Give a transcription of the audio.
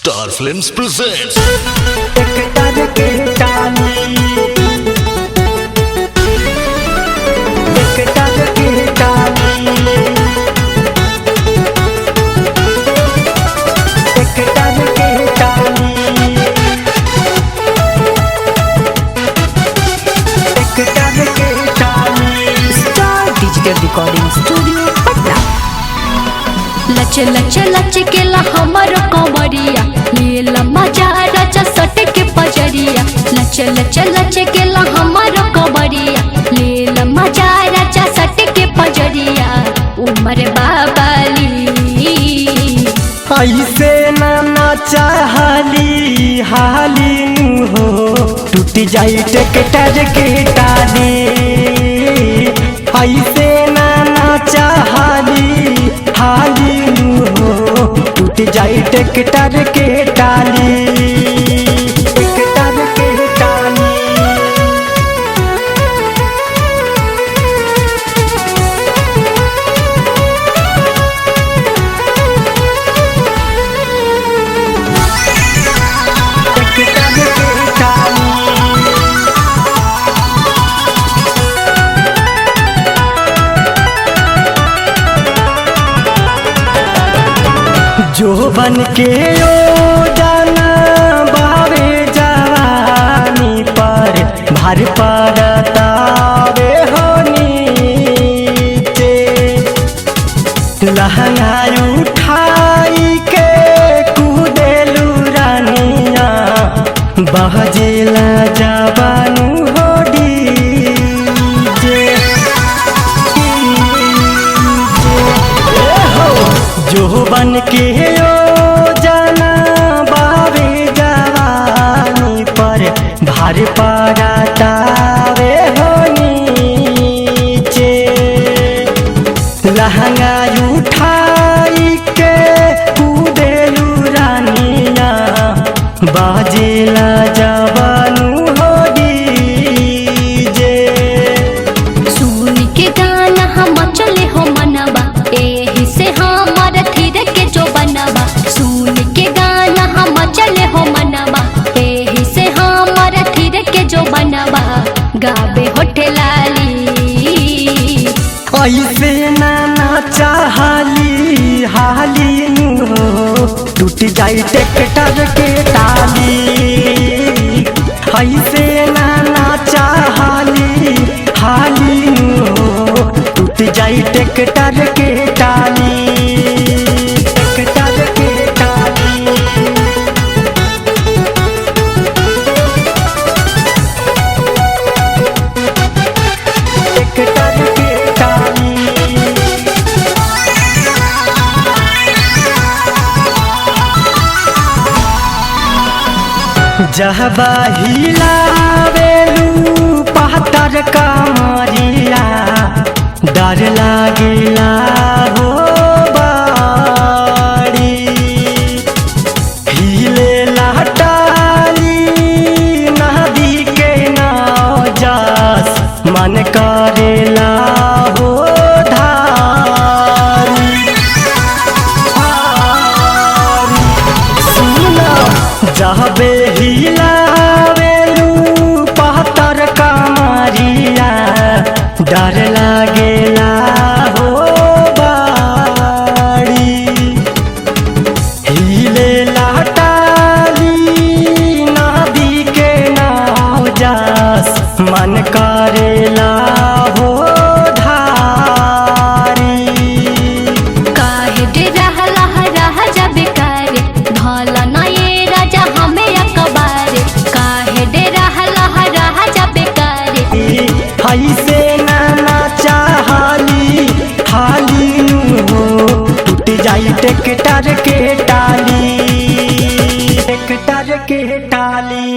Star Films presents star digital recording studio Patna. लच लच लच के ला हमर कमरिया ले लम्बा जा राजा सट के पजरिया। लच लच लच के ला हमर कमरिया ले लम्बा जा राजा सट के पजरिया। उमर बाबाली ऐसे ना चाहली हाली हो टूट जाई टेक्टर के टाली। ऐसे ना चाहली हाली हो टूट जाई टेक्टर के टाली। टेक्टर के टाली जो बन के ओ जाना बावे जवानी पर भार पड़तावे हो नीचे। लहंगा उठाई के कूदेलू रानिया बहजेला जवानू हो डीजे। जो बन के ओ जाना बावे जवानी पर भार पड़तावे हो नीचे। लहंगा उठाई के कूदेलू रानिया बाजेला जवानू हो डीजे। सुन के गाना हम चले हो मनवा एही से हमर धीरे के जो बनवा। सुन के गाना हम चले हो मनवा एही से हमर धीरे के जो बनवा। गाबे होठे लाली ऐसे ना चाहली हाली हो टूट जाई टेक्टर के टाली। ऐसे ना चाहली हाली हो टूट जाई टेक्टर के टाली। टेक्टर के टाली टेक्टर के टाली जहबा हिलावेलू पहतर कमरिया डर लागेला हो बाड़ी। हिले लहटाली नदी के नाव जास मन करेला हो धारी। सुना जहबे हिलावेलू पहतर कमरिया डर लागेला हो बाड़ी। हिले लहटाली नदी के नाव जास मन करेला हो धारी। काहे डे रहला रह जाबे करे भला ना ये राजा हमें अकबार। काहे डे रहला रह जाबे करे ऐसे ना चाहली हाली हो टूट जाई टेक्टर के टाली। टेक्टर के टाली